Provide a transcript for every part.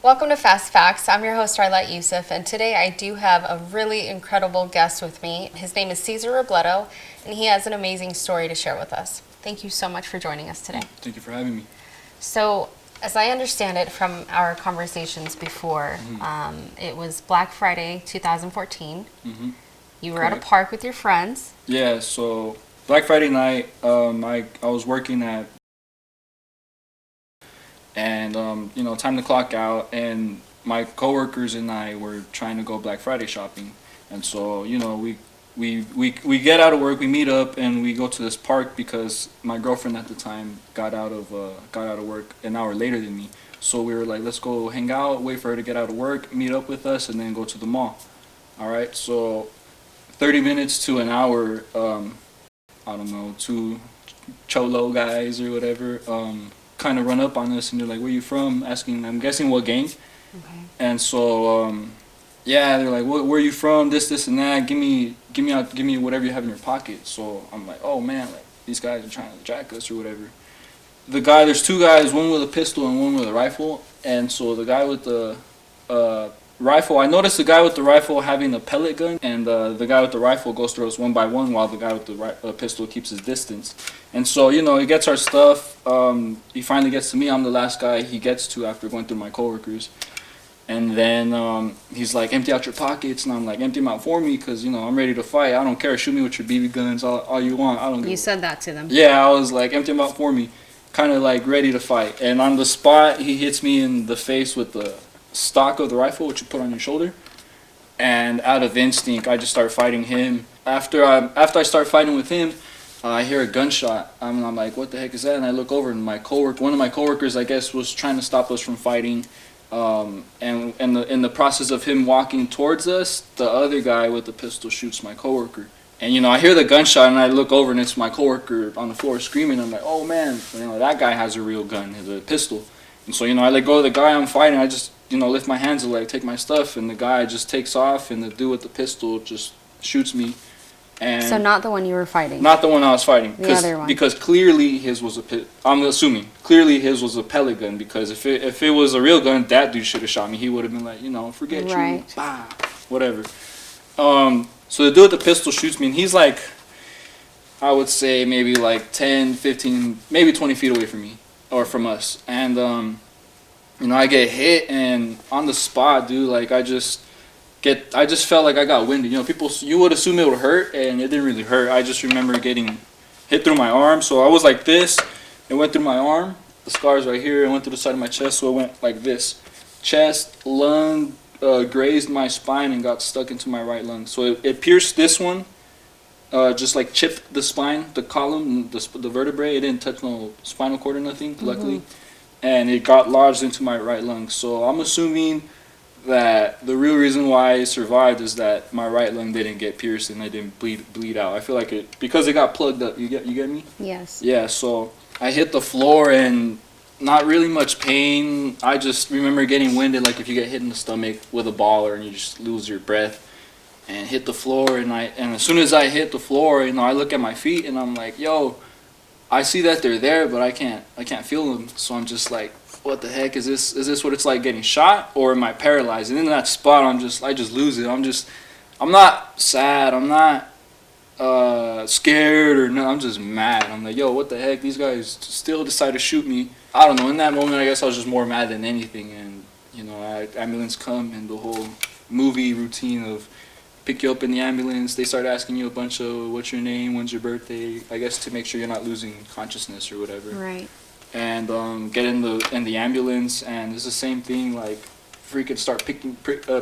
Welcome to Fast Facts. I'm your host, Arlette Yousif, and today I do have a really incredible guest with me. His name is Cesar Robledo, and he has an amazing story to share with us. Thank you so much for joining us today. Thank you for having me. So, as I understand it from our conversations before, it was Black Friday 2014. You were at a park with your friends. Yeah, so Black Friday night, I was working at, and time to clock out, and my coworkers and I were trying to go Black Friday shopping, and so we get out of work, we meet up, and we go to this park because my girlfriend at the time got out of work an hour later than me. So we were like, let's go hang out, wait for her to get out of work, meet up with us, and then go to the mall. All right, so 30 minutes to an hour, I don't know, two cholo guys or whatever, kind of run up on us, and they're like, where you from? Asking, I'm guessing what gang. Okay. And so yeah, they're like, where are you from? This and that. Give me whatever you have in your pocket. So I'm like, oh man, like these guys are trying to jack us or whatever. There's two guys, one with a pistol and one with a rifle. And so the guy with the rifle, I noticed the guy with the rifle having a pellet gun, and the guy with the rifle goes through us one by one while the guy with the pistol keeps his distance. And so, he gets our stuff. He finally gets to me. I'm the last guy he gets to after going through my coworkers. And then he's like, empty out your pockets. And I'm like, empty them out for me because, I'm ready to fight. I don't care. Shoot me with your BB guns all you want. I don't give. You said that to them. Yeah, I was like, empty them out for me. Kind of like ready to fight. And on the spot, he hits me in the face with the stock of the rifle, which you put on your shoulder. And out of instinct, I just start fighting him. After I start fighting with him, I hear a gunshot. I'm like, what the heck is that? And I look over, and one of my coworkers, I guess, was trying to stop us from fighting. And in the process of him walking towards us, the other guy with the pistol shoots my coworker. And I hear the gunshot, and I look over, and it's my coworker on the floor screaming. I'm like, oh man, that guy has a real gun, a pistol. And so I let go of the guy I'm fighting. I just lift my hands and take my stuff, and the guy just takes off, and the dude with the pistol just shoots me. And So not the one you were fighting. not the one I was fighting. The other one. Because clearly his was I'm assuming clearly his was a pellet gun, because if it was a real gun, that dude should have shot me. He would have been like, forget Right. you, bah, whatever. So the dude with the pistol shoots me, and he's like, I would say maybe like 10, 15, maybe 20 feet away from me, or from us. And I get hit, and on the spot, dude, like I just felt like I got winded. You would assume it would hurt, and it didn't really hurt. I just remember getting hit through my arm. So I was like this, it went through my arm, the scars right here, it went through the side of my chest, so it went like this. Chest, lung, grazed my spine and got stuck into my right lung. So it pierced this one, just like chipped the spine, the column, the vertebrae. It didn't touch no spinal cord or nothing, luckily. And it got lodged into my right lung. So I'm assuming that the real reason why I survived is that my right lung didn't get pierced and I didn't bleed out. I feel like because it got plugged up. You get me? Yes. Yeah. So I hit the floor and not really much pain. I just remember getting winded, like if you get hit in the stomach with a ball and you just lose your breath. And hit the floor, and as soon as I hit the floor, I look at my feet and I'm like, yo, I see that they're there, but I can't feel them. So I'm just like, what the heck is this? Is this what it's like getting shot, or am I paralyzed? And in that spot, I just lose it. I'm not sad. I'm not scared or no. I'm just mad. I'm like, yo, what the heck? These guys still decide to shoot me. I don't know. In that moment, I guess I was just more mad than anything. And ambulance come, and the whole movie routine of pick you up in the ambulance. They start asking you a bunch of what's your name, when's your birthday, I guess to make sure you're not losing consciousness or whatever. Right. And get in the ambulance, and it's the same thing. Like freaking start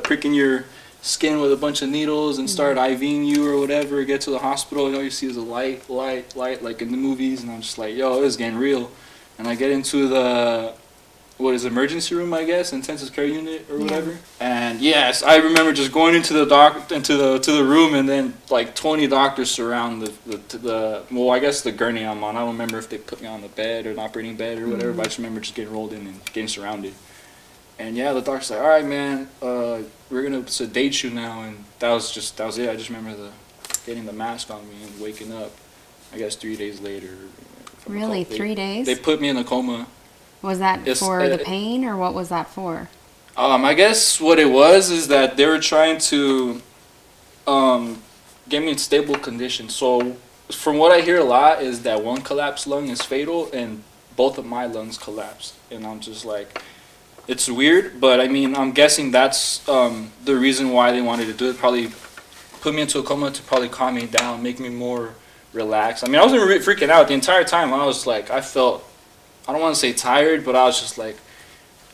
pricking your skin with a bunch of needles and start IVing you or whatever. Get to the hospital, all you see is a light like in the movies, and I'm just like, yo, this is getting real. And I get into the emergency room, I guess, intensive care unit or whatever. Yeah. And yes, I remember just going into the room, and then like 20 doctors surround I guess the gurney I'm on. I don't remember if they put me on the bed or an operating bed or whatever, but I just remember just getting rolled in and getting surrounded. And yeah, the doctor's like, all right, man, we're gonna sedate you now, and that was it. I just remember getting the mask on me and waking up, I guess 3 days later. Really, 3 days? They put me in a coma. Was that for the pain, or what was that for? I guess what it was is that they were trying to get me in stable condition. So from what I hear a lot is that one collapsed lung is fatal, and both of my lungs collapsed. And I'm just like, it's weird, but I mean, I'm guessing that's the reason why they wanted to do it. Probably put me into a coma to probably calm me down, make me more relaxed. I mean, I wasn't freaking out the entire time. I was like, I felt, I don't want to say tired, but I was just like,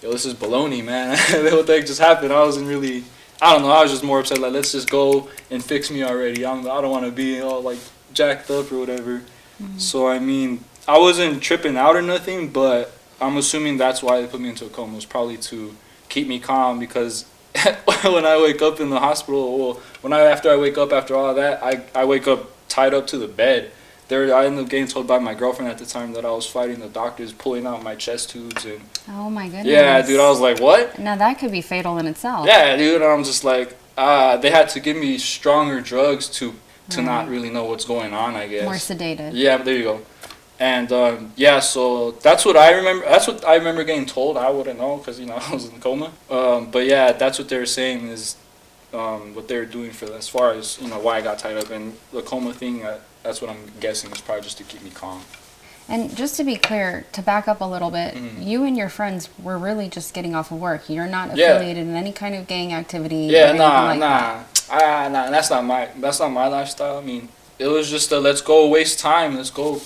yo, this is baloney, man. What the heck just happened? I wasn't really, I don't know. I was just more upset. Like, let's just go and fix me already. I don't want to be all like jacked up or whatever. So I mean, I wasn't tripping out or nothing, but I'm assuming that's why they put me into a coma. It was probably to keep me calm, because when I wake up in the hospital, well, after I wake up after all of that, I wake up tied up to the bed. I ended up getting told by my girlfriend at the time that I was fighting the doctors, pulling out my chest tubes, and Oh my goodness. yeah, dude, I was like, what? Now that could be fatal in itself. Yeah, dude, I'm just like, they had to give me stronger drugs to not really know what's going on, I guess. More sedated. Yeah, there you go. And yeah, so that's what I remember. That's what I remember getting told. I wouldn't know because I was in coma. But yeah, that's what they were saying is what they were doing for as far as why I got tied up, and the coma thing. That's what I'm guessing is probably just to keep me calm. And just to be clear, to back up a little bit, you and your friends were really just getting off of work. You're not affiliated in any kind of gang activity. Yeah, or anything like that. nah. That's not my lifestyle. I mean, it was just a let's go waste time. Let's go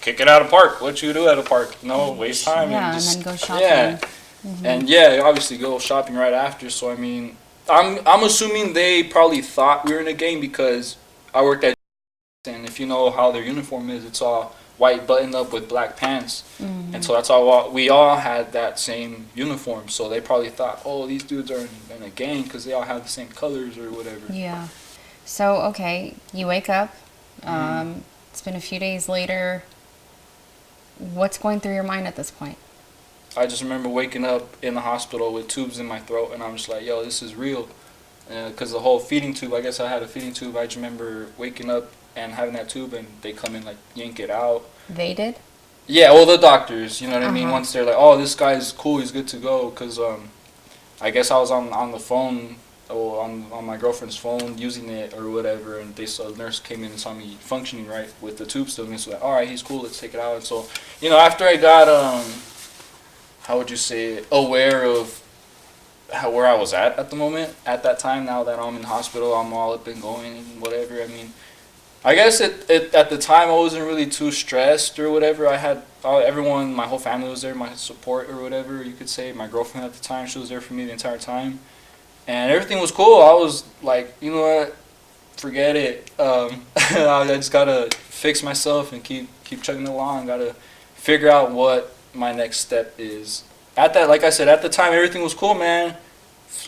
kick it out of park. What you do at a park? Waste time. Yeah, and just, and then go shopping. Yeah, and yeah, obviously go shopping right after. So I mean, I'm assuming they probably thought we were in a gang because I worked at, and if you know how their uniform is, it's all white button up with black pants, and so that's all we all had that same uniform. So they probably thought, oh, these dudes are in a gang because they all have the same colors or whatever. Yeah. So, okay, you wake up. It's been a few days later. What's going through your mind at this point? I just remember waking up in the hospital with tubes in my throat, and I'm just like, yo, this is real. Because the whole feeding tube, I guess I had a feeding tube. I just remember waking up and having that tube, and they come in, like, yank it out. They did? Yeah, well, the doctors, you know what I mean? Once they're like, oh, this guy's cool, he's good to go. Because I guess I was on the phone, or on my girlfriend's phone, using it or whatever, and the nurse came in and saw me functioning right with the tube still, and so like, all right, he's cool, let's take it out. And so, after I got, how would you say it, aware of where I was at the moment, at that time, now that I'm in the hospital, I'm all up and going and whatever, I mean, I guess at the time I wasn't really too stressed or whatever. I had everyone, my whole family was there, my support or whatever you could say. My girlfriend at the time, she was there for me the entire time, and everything was cool. I was like, you know what, forget it. I just gotta fix myself and keep chugging along. Gotta figure out what my next step is. Like I said, at the time everything was cool, man.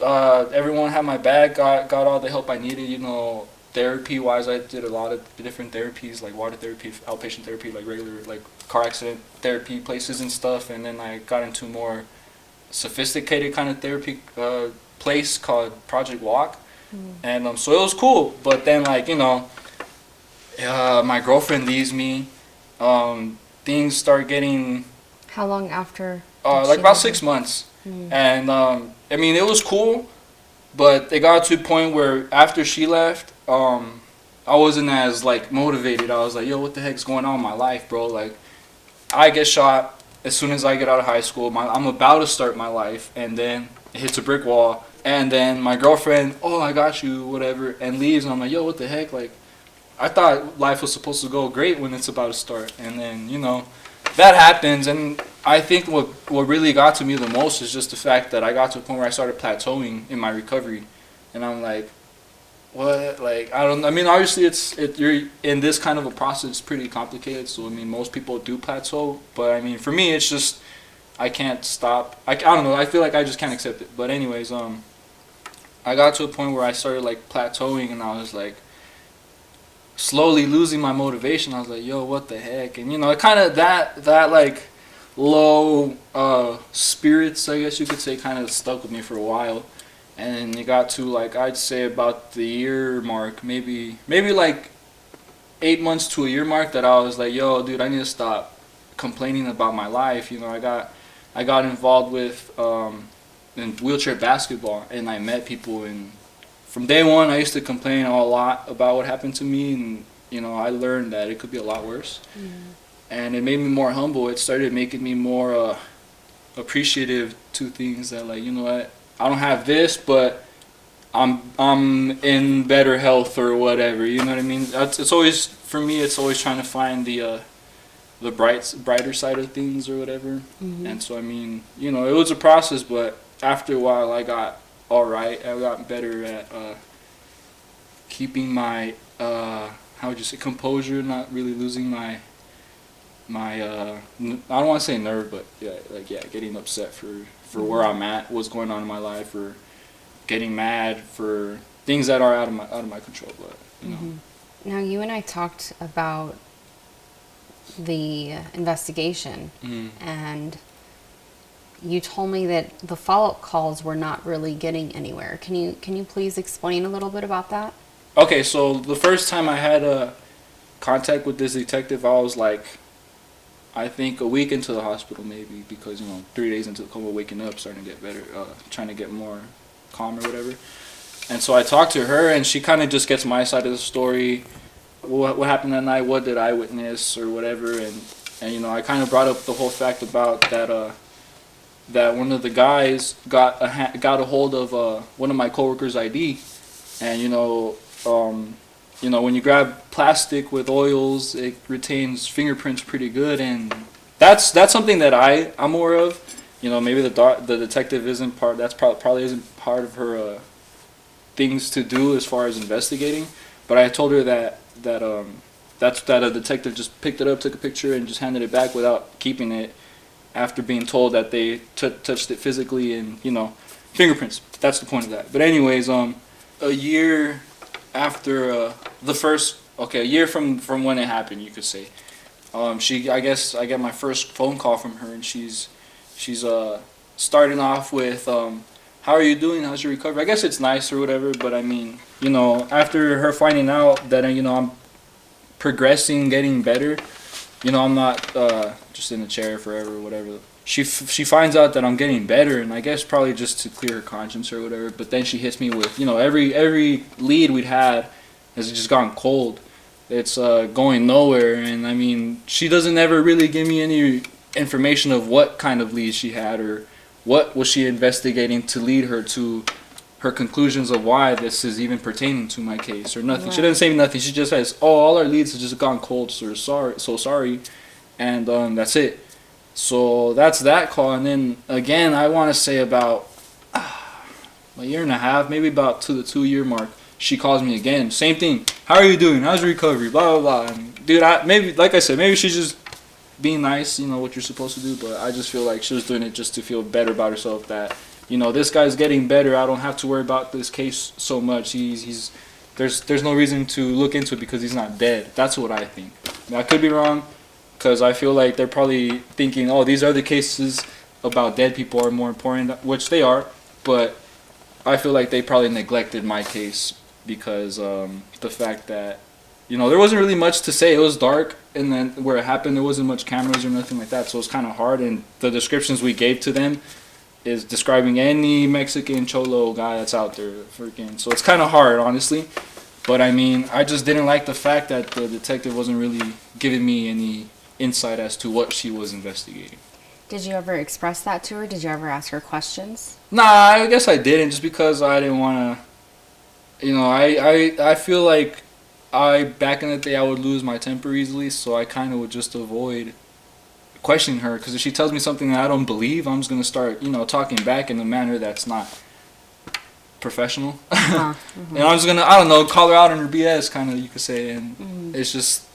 Everyone had my back, got all the help I needed, Therapy wise, I did a lot of different therapies, like water therapy, outpatient therapy, like regular, like car accident therapy places and stuff. And then I got into more sophisticated kind of therapy place called Project Walk. And so it was cool. But then, like, my girlfriend leaves me. Things start getting. How long after? Like about 6 months. And I mean, it was cool. But it got to a point where after she left, I wasn't as, like, motivated. I was like, yo, what the heck's going on in my life, bro? Like, I get shot as soon as I get out of high school. I'm about to start my life, and then it hits a brick wall. And then my girlfriend, oh, I got you, whatever, and leaves. And I'm like, yo, what the heck? Like, I thought life was supposed to go great when it's about to start. And then, that happens. And I think what really got to me the most is just the fact that I got to a point where I started plateauing in my recovery. And I'm like, what? Like, I mean, obviously you're in this kind of a process, it's pretty complicated. So, I mean, most people do plateau. But, I mean, for me, it's just, I can't stop. I don't know. I feel like I just can't accept it. But anyways, I got to a point where I started, like, plateauing, and I was, like, slowly losing my motivation. I was like, yo, what the heck? And, it kind of, that like, low spirits, I guess you could say, kind of stuck with me for a while. And it got to, like, I'd say about the year mark, maybe like 8 months to a year mark, that I was like, yo, dude, I need to stop complaining about my life. I got involved with in wheelchair basketball, and I met people. And from day one, I used to complain a lot about what happened to me, and I learned that it could be a lot worse. And it made me more humble. It started making me more appreciative to things that, like, you know what, I don't have this, but I'm in better health or whatever. You know what I mean? It's always, for me, it's always trying to find the brighter side of things or whatever. And so, I mean, it was a process, but after a while, I got all right. I got better at keeping my how would you say, composure, not really losing my I don't want to say nerve, but getting upset for where I'm at, what's going on in my life, or getting mad for things that are out of my control. But Now, you and I talked about the investigation, and you told me that the follow-up calls were not really getting anywhere. Can you please explain a little bit about that? Okay, so the first time I had contact with this detective, I was like, I think a week into the hospital maybe, because 3 days into the coma, waking up, starting to get better, trying to get more calm or whatever. And so I talked to her, and she kind of just gets my side of the story. What happened that night? What did I witness or whatever? And I kind of brought up the whole fact about that one of the guys got a hold of one of my coworkers' ID, and when you grab plastic with oils, it retains fingerprints pretty good, and that's something that I'm aware of. Maybe the detective isn't part. That's probably isn't part of her things to do as far as investigating. But I told her that a detective just picked it up, took a picture, and just handed it back without keeping it, after being told that they touched it physically, and fingerprints. That's the point of that. But anyways, a year after a year from when it happened, you could say, I guess I get my first phone call from her, and she's starting off with, how are you doing? How's your recovery? I guess it's nice or whatever, but I mean, after her finding out that I'm progressing, getting better, I'm not just in the chair forever or whatever. She finds out that I'm getting better, and I guess probably just to clear her conscience or whatever. But then she hits me with, every lead we'd had has just gone cold. It's going nowhere, and I mean, she doesn't ever really give me any information of what kind of lead she had, or what was she investigating to lead her to her conclusions of why this is even pertaining to my case, or nothing. Right. She doesn't say nothing. She just says, "Oh, all our leads have just gone cold, so sorry," and that's it. So that's that call. And then again, I want to say about a year and a half, maybe about to the 2-year mark, she calls me again. Same thing. How are you doing? How's your recovery? Blah blah blah. And dude, like I said, maybe she's just being nice, what you're supposed to do. But I just feel like she was doing it just to feel better about herself. That this guy's getting better. I don't have to worry about this case so much. There's no reason to look into it because he's not dead. That's what I think. I could be wrong, because I feel like they're probably thinking, oh, these other cases about dead people are more important, which they are, but I feel like they probably neglected my case because the fact that, there wasn't really much to say. It was dark, and then where it happened, there wasn't much cameras or nothing like that, so it was kind of hard, and the descriptions we gave to them is describing any Mexican cholo guy that's out there, freaking. So it's kind of hard, honestly. But I mean, I just didn't like the fact that the detective wasn't really giving me any insight as to what she was investigating. Did you ever express that to her? Did you ever ask her questions? Nah, I guess I didn't, just because I didn't want to, I feel like back in the day, I would lose my temper easily, so I kind of would just avoid questioning her, because if she tells me something that I don't believe, I'm just going to start, talking back in a manner that's not professional. And I'm just going to, I don't know, call her out on her BS, kind of, you could say, and it's just,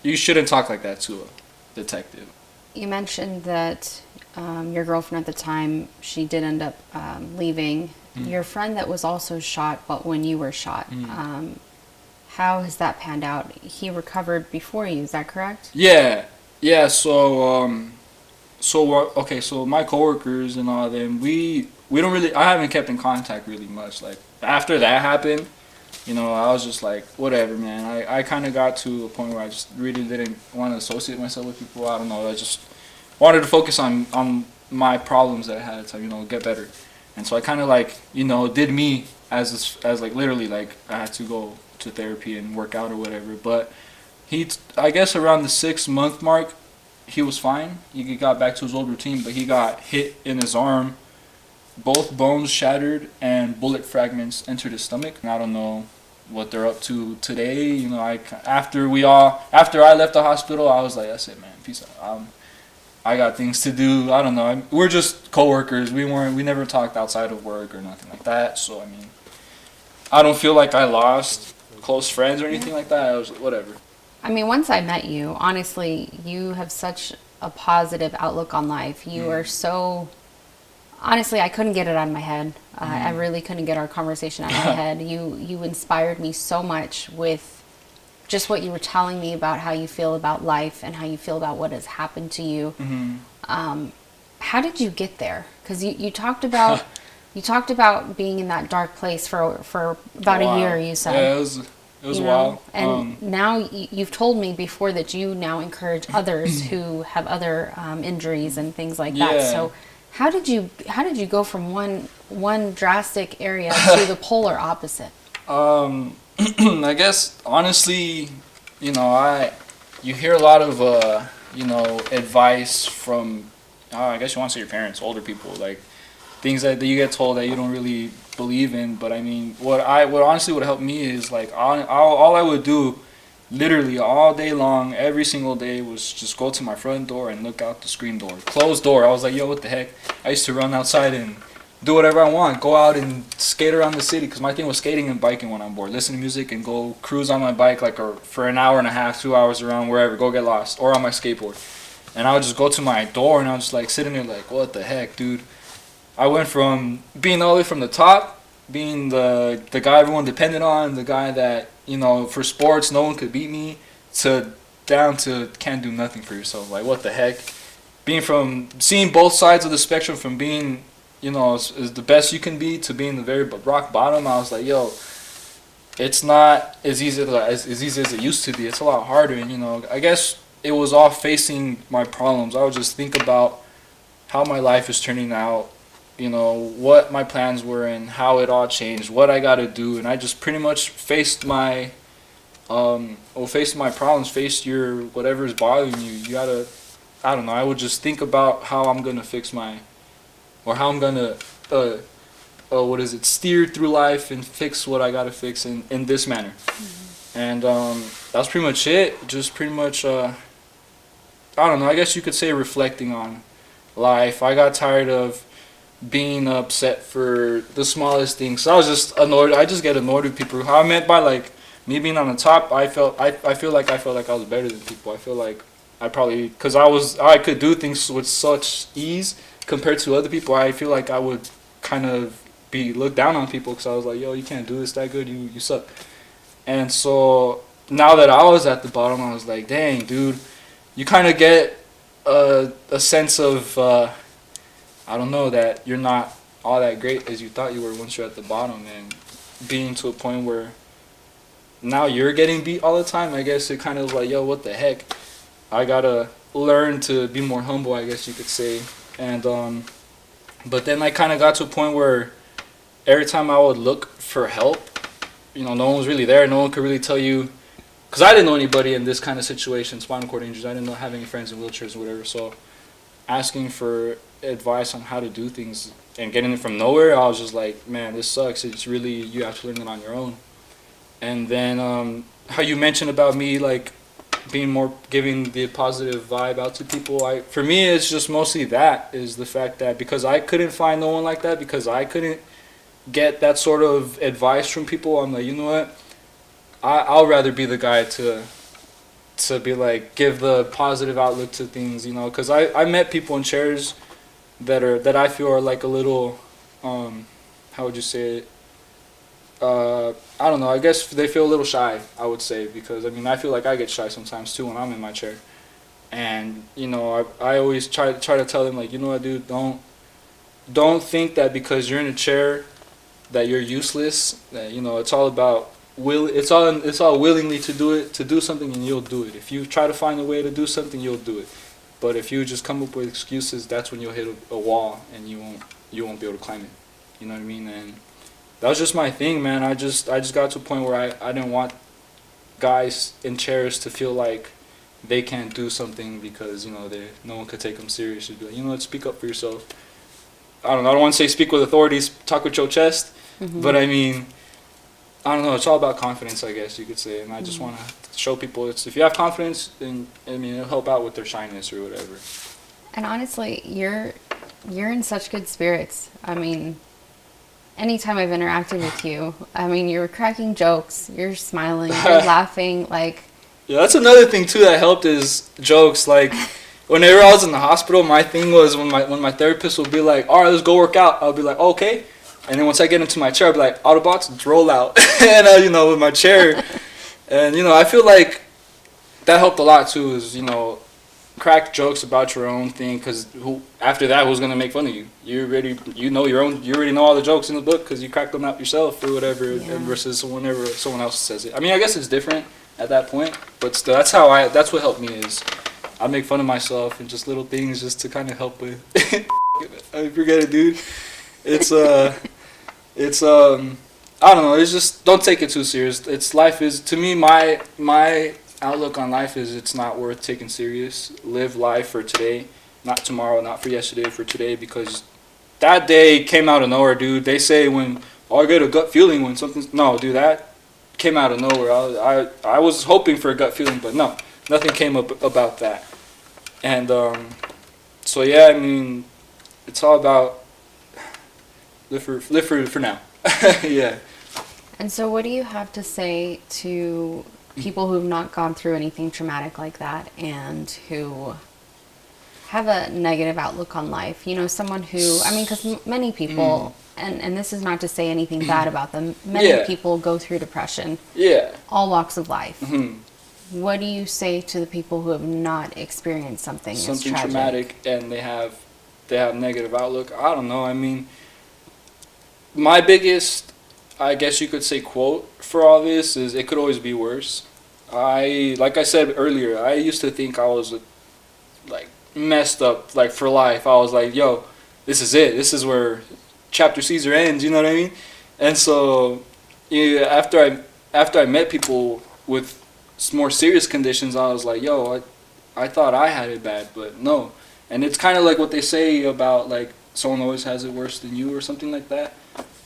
you shouldn't talk like that to a detective. You mentioned that your girlfriend at the time, she did end up leaving. Your friend that was also shot, but when you were shot, how has that panned out? He recovered before you, is that correct? Yeah, so my coworkers and all of them, we don't really, I haven't kept in contact really much. Like, after that happened, I was just like, whatever, man. I kind of got to a point where I just really didn't want to associate myself with people. I don't know, I just wanted to focus on my problems that I had to, get better. And so I kind of like, did me as like literally like I had to go to therapy and work out or whatever. But I guess around the 6 month mark, he was fine. He got back to his old routine, but he got hit in his arm. Both bones shattered and bullet fragments entered his stomach. And I don't know what they're up to today. After I left the hospital, I was like, that's it, man. Peace out. I got things to do. I don't know. We're just coworkers. We never talked outside of work or nothing like that. So I mean, I don't feel like I lost close friends or anything like that. I was whatever. I mean, once I met you, honestly, you have such a positive outlook on life. You are so, honestly, I couldn't get it out of my head. I really couldn't get our conversation out of my head. You inspired me so much with just what you were telling me about how you feel about life and how you feel about what has happened to you. How did you get there? Because you talked about being in that dark place for about a year. You said, yeah, it was a while. And now you've told me before that you now encourage others who have other injuries and things like that. Yeah. So how did you go from one drastic area to the polar opposite? I guess honestly, you hear a lot of advice from I guess you want to say your parents, older people, like things that you get told that you don't really believe in. But I mean, what honestly would help me is like all I would do literally all day long, every single day, was just go to my front door and look out the screen door. Closed door. I was like, yo, what the heck? I used to run outside and do whatever I want. Go out and skate around the city, because my thing was skating and biking when I'm bored. Listen to music and go cruise on my bike for an hour and a half, 2 hours around wherever. Go get lost. Or on my skateboard. And I would just go to my door and I was just like sitting there like, what the heck, dude? I went from being all the way from the top, being the guy everyone depended on, the guy that, for sports no one could beat me, to down to can't do nothing for yourself. Like, what the heck? Seeing both sides of the spectrum, from being, as the best you can be to being the very rock bottom, I was like, yo, it's not as easy as it used to be. It's a lot harder. And, I guess it was all facing my problems. I would just think about how my life is turning out, what my plans were and how it all changed, what I got to do. And I just pretty much faced my problems, faced your whatever's bothering you. You got to, I don't know, I would just think about how I'm going to how I'm going to, steer through life and fix what I got to fix in this manner. And that's pretty much it. Just pretty much, I don't know, I guess you could say reflecting on life. I got tired of being upset for the smallest things. So I was just annoyed. I just get annoyed with people. How I meant by like me being on the top, I feel like I was better than people. I feel like I probably, because I could do things with such ease compared to other people. I feel like I would kind of be looked down on people, because I was like, yo, you can't do this that good, you suck. And so now that I was at the bottom, I was like, dang, dude, you kind of get a sense of I don't know, that you're not all that great as you thought you were once you're at the bottom, and being to a point where now you're getting beat all the time. I guess it kind of like, yo, what the heck? I gotta learn to be more humble, I guess you could say. And but then I kind of got to a point where every time I would look for help, no one was really there. No one could really tell you, because I didn't know anybody in this kind of situation, spinal cord injuries. I didn't have any friends in wheelchairs or whatever. So asking for advice on how to do things and getting it from nowhere, I was just like, man, this sucks. It's really, you have to learn it on your own. And then how you mentioned about me like being more, giving the positive vibe out to people, for me it's just mostly that, is the fact that because I couldn't find no one like that, because I couldn't get that sort of advice from people, I'm like, you know what, I'll rather be the guy to be like, give the positive outlook to things, because I met people in chairs that I feel are like a little, how would you say it, I don't know, I guess they feel a little shy, I would say, because I mean, I feel like I get shy sometimes too when I'm in my chair. And I always try to tell them, like, you know what, dude, don't think that because you're in a chair that you're useless, that it's all about it's all willingly to do something, and you'll do it. If you try to find a way to do something, you'll do it. But if you just come up with excuses, that's when you'll hit a wall and you won't be able to climb it. You know what I mean? And that was just my thing, man. I just got to a point where I didn't want guys in chairs to feel like they can't do something because, you know, no one could take them seriously. Be like, you know what, speak up for yourself. I don't know. I don't want to say speak with authorities, talk with your chest, but I mean, I don't know. It's all about confidence, I guess you could say. And I just want to show people if you have confidence, then I mean, it'll help out with their shyness or whatever. And honestly, you're in such good spirits. I mean, anytime I've interacted with you, I mean, you're cracking jokes, you're smiling, you're laughing, like. Yeah, that's another thing too that helped is jokes. Like, whenever I was in the hospital, my thing was when my therapist would be like, "All right, let's go work out," I'll be like, "Okay," and then once I get into my chair, I'll be like, "Autobots, let's roll out," and you know, with my chair, and you know, I feel like that helped a lot too. Is, you know, crack jokes about your own thing, because after that, who's gonna make fun of you? You already know all the jokes in the book because you cracked them out yourself or whatever. Yeah. Versus whenever someone else says it. I mean, I guess it's different at that point, but still, that's what helped me is I make fun of myself and just little things just to kind of help with. I forget it, dude. It's I don't know. It's just don't take it too serious. Life is, to me, my outlook on life is it's not worth taking serious. Live life for today, not tomorrow, not for yesterday, for today, because that day came out of nowhere, dude. They say I get a gut feeling when something's, no, dude, that came out of nowhere. I was hoping for a gut feeling, but no, nothing came up about that. And so yeah, I mean, it's all about live for now. Yeah. And so what do you have to say to people who've not gone through anything traumatic like that and who have a negative outlook on life? You know, someone who, I mean, because many people, and this is not to say anything bad about them, many people go through depression. Yeah. All walks of life. What do you say to the people who have not experienced something as tragic? Traumatic and they have negative outlook? I don't know. I mean, my biggest, I guess you could say, quote for all this is it could always be worse. Like I said earlier, I used to think I was like messed up like for life. I was like, yo, this is it. This is where chapter Cesar ends, you know what I mean? And so after I met people with more serious conditions, I was like, yo, I thought I had it bad, but no. And it's kind of like what they say about like someone always has it worse than you or something like that.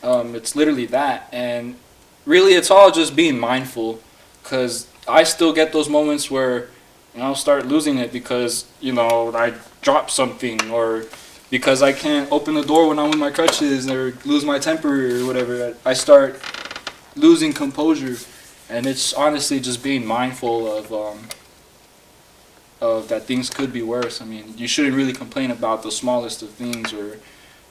It's literally that. And really it's all just being mindful, because I still get those moments where, you know, I'll start losing it because, you know, I drop something, or because I can't open the door when I'm with my crutches, or lose my temper or whatever. I start losing composure, and it's honestly just being mindful of that things could be worse. I mean, you shouldn't really complain about the smallest of things, or,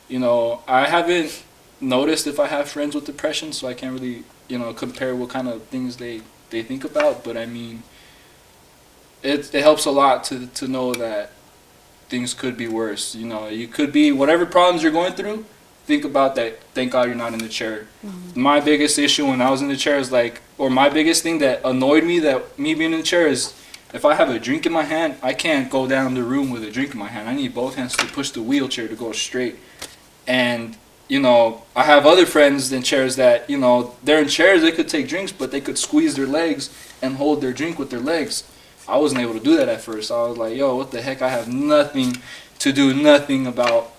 you know, I haven't noticed if I have friends with depression, so I can't really, you know, compare what kind of things they think about, but I mean, it helps a lot to know that things could be worse. You know, you could be, whatever problems you're going through, think about that. Thank God you're not in the chair. My biggest issue when I was in the chair is like, or my biggest thing that annoyed me, that me being in the chair, is if I have a drink in my hand, I can't go down the room with a drink in my hand. I need both hands to push the wheelchair to go straight. And, you know, I have other friends in chairs that, you know, they're in chairs, they could take drinks, but they could squeeze their legs and hold their drink with their legs. I wasn't able to do that at first. I was like, yo, what the heck? I have nothing about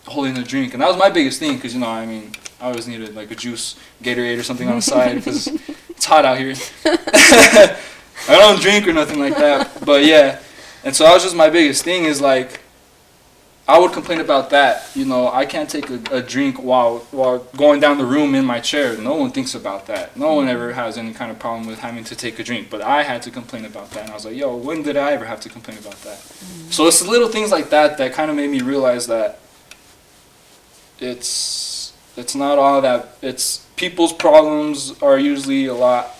holding a drink. And that was my biggest thing, because, you know, I mean, I always needed like a juice, Gatorade or something on the side, because it's hot out here. I don't drink or nothing like that, but yeah. And so that was just my biggest thing, is like, I would complain about that. You know, I can't take a drink while going down the room in my chair. No one thinks about that. No one ever has any kind of problem with having to take a drink. But I had to complain about that. And I was like, yo, when did I ever have to complain about that? So it's little things like that that kind of made me realize that it's not all that. It's people's problems are usually a lot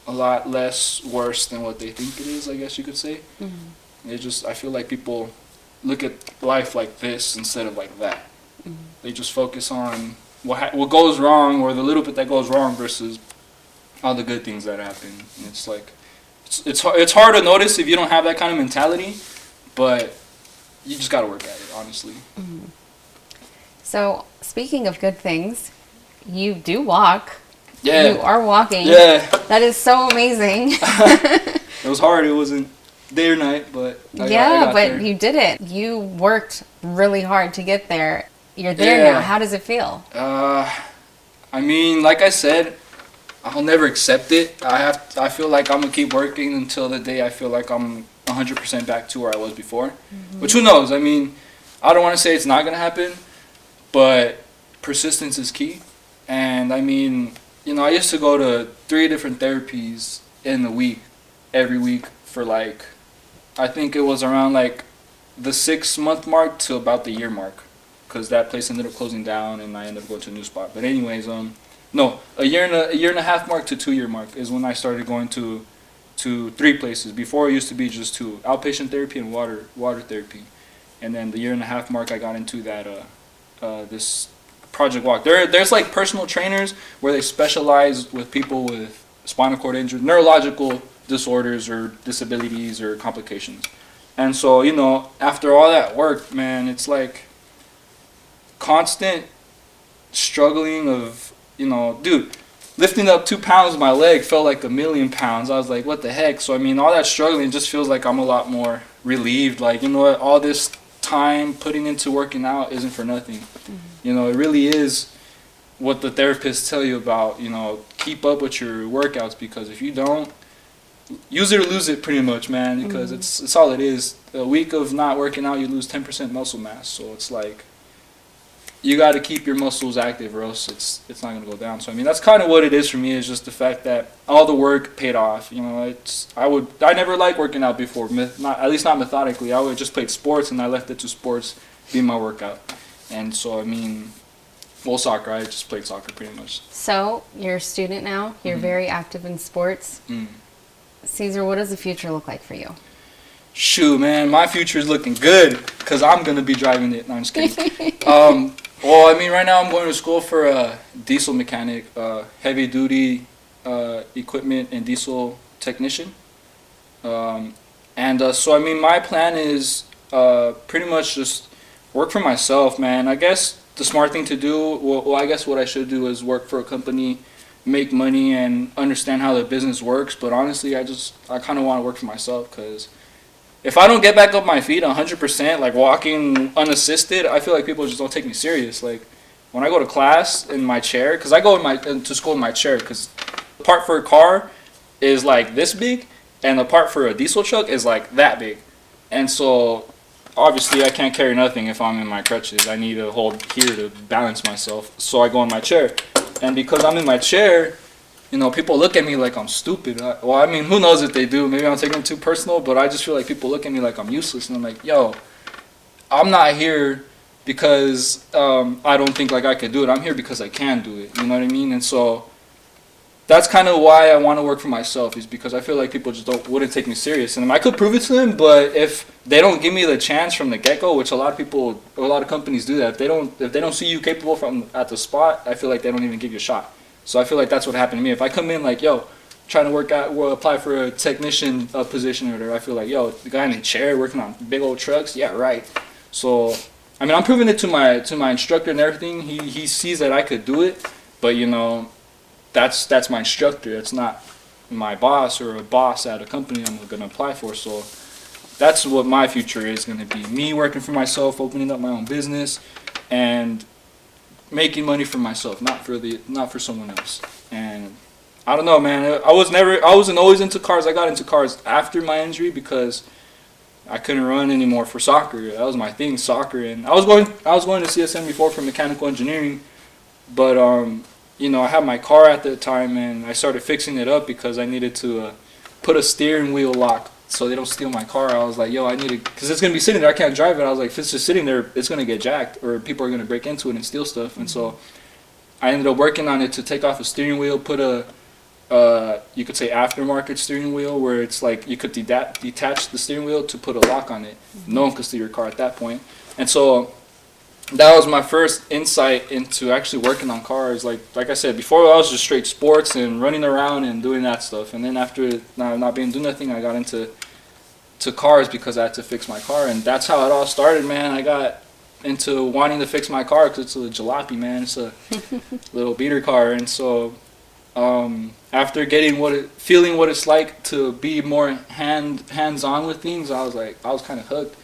less worse than what they think it is, I guess you could say. I feel like people look at life like this instead of like that. They just focus on what goes wrong, or the little bit that goes wrong, versus all the good things that happen. And it's like, it's hard to notice if you don't have that kind of mentality, but you just got to work at it, honestly. So, speaking of good things, you do walk. Yeah. You are walking. Yeah. That is so amazing. It was hard. It wasn't day or night, but I Yeah, got but there. you did it. You worked really hard to get there. You're there Yeah. now. How does it feel? I mean, like I said, I'll never accept it. I feel like I'm gonna keep working until the day I feel like I'm 100% back to where I was before. Which, who knows? I mean, I don't want to say it's not gonna happen, but persistence is key. And I mean, you know, I used to go to 3 different therapies in the week, every week for like, I think it was around like the 6-month mark to about the year mark, because that place ended up closing down and I ended up going to a new spot. But anyways, no, a year and a half mark to 2-year mark is when I started going to 3 places. Before it used to be just 2, outpatient therapy and water therapy, and then the year and a half mark I got into that this Project Walk. There's like personal trainers where they specialize with people with spinal cord injury, neurological disorders or disabilities or complications. And so, you know, after all that work, man, it's like constant struggling of, you know, dude, lifting up 2 pounds of my leg felt like 1,000,000 pounds. I was like, what the heck? So, I mean, all that struggling just feels like I'm a lot more relieved. Like, you know what, all this time putting into working out isn't for nothing. You know, it really is what the therapists tell you about, you know, keep up with your workouts, because if you don't, use it or lose it pretty much, man, because it's all it is. A week of not working out, you lose 10% muscle mass. So it's like, you got to keep your muscles active or else it's not going to go down. So I mean, that's kind of what it is for me, is just the fact that all the work paid off. You know, I never liked working out before, at least not methodically. I would just played sports and I left it to sports being my workout. And so I mean, well, soccer, I just played soccer pretty much. So, you're a student now. You're very active in sports. Caesar, what does the future look like for you? Shoot, man, my future is looking good because I'm going to be driving it. No, I'm just kidding. Well, I mean, right now I'm going to school for a diesel mechanic, heavy duty equipment and diesel technician. So, I mean, my plan is pretty much just work for myself, man. I guess the smart thing to do, well, I guess what I should do is work for a company, make money, and understand how the business works. But honestly, I kind of want to work for myself, because if I don't get back up my feet 100%, like walking unassisted, I feel like people just don't take me serious. Like when I go to class in my chair, because I go to school in my chair, because the part for a car is like this big, and the part for a diesel truck is like that big. And so obviously I can't carry nothing if I'm in my crutches. I need to hold here to balance myself. So I go in my chair. And because I'm in my chair, you know, people look at me like I'm stupid. Well, I mean, who knows if they do. Maybe I'm taking it too personal, but I just feel like people look at me like I'm useless. And I'm like, yo, I'm not here because I don't think like I could do it. I'm here because I can do it. You know what I mean? And so that's kind of why I want to work for myself, is because I feel like people just wouldn't take me serious. And I could prove it to them, but if they don't give me the chance from the get-go, which a lot of people or a lot of companies do that, if they don't see you capable from at the spot, I feel like they don't even give you a shot. So I feel like that's what happened to me. If I come in like, yo, trying to work out, or apply for a technician position or whatever, I feel like, yo, the guy in the chair working on big old trucks, yeah, right. So I mean, I'm proving it to my instructor and everything. He sees that I could do it, but you know, that's my instructor. It's not my boss or a boss at a company I'm going to apply for. So that's what my future is going to be. Me working for myself, opening up my own business, and making money for myself, not for someone else. And I don't know, man. I wasn't always into cars. I got into cars after my injury because I couldn't run anymore for soccer. That was my thing, soccer. And I was going to CSM before for mechanical engineering, but you know, I had my car at the time, and I started fixing it up because I needed to put a steering wheel lock so they don't steal my car. I was like, yo, I need to, because it's going to be sitting there. I can't drive it. I was like, if it's just sitting there, it's going to get jacked, or people are going to break into it and steal stuff. And so I ended up working on it to take off a steering wheel, put you could say aftermarket steering wheel, where it's like you could detach the steering wheel to put a lock on it. No one could steal your car at that point. And so that was my first insight into actually working on cars. Like I said before, I was just straight sports and running around and doing that stuff. And then after not being doing nothing, I got into cars because I had to fix my car, and that's how it all started, man. I got into wanting to fix my car because it's a jalopy, man. It's a little beater car, and so after feeling what it's like to be more hands on with things, I was kind of hooked,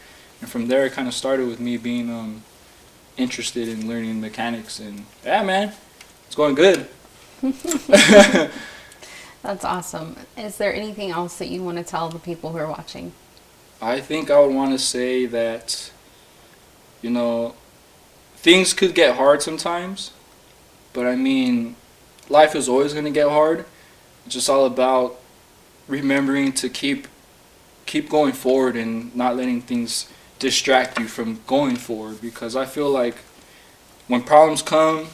and from there it kind of started with me being interested in learning mechanics, and yeah, man, it's going good. That's awesome. Is there anything else that you want to tell the people who are watching? I think I would want to say that, you know, things could get hard sometimes, but I mean, life is always going to get hard. It's just all about remembering to keep going forward and not letting things distract you from going forward, because I feel like when problems come,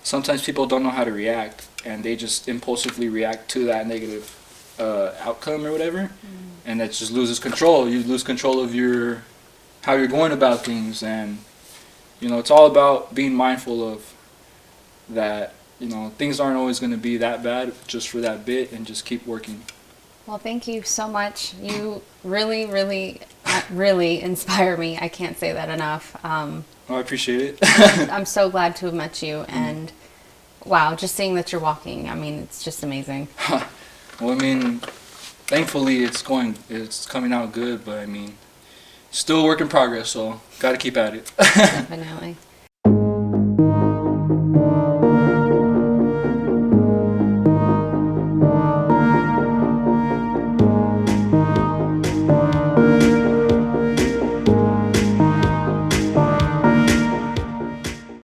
sometimes people don't know how to react, and they just impulsively react to that negative outcome or whatever, and that just loses control. You lose control of how you're going about things, and you know, it's all about being mindful of that. You know, things aren't always going to be that bad just for that bit, and just keep working. Well, thank you so much. You really, really, really inspire me. I can't say that enough. Oh, I appreciate it. I'm so glad to have met you, and wow, just seeing that you're walking, I mean, it's just amazing. Well, I mean, thankfully it's coming out good, but I mean, still a work in progress, so got to keep at it. Definitely.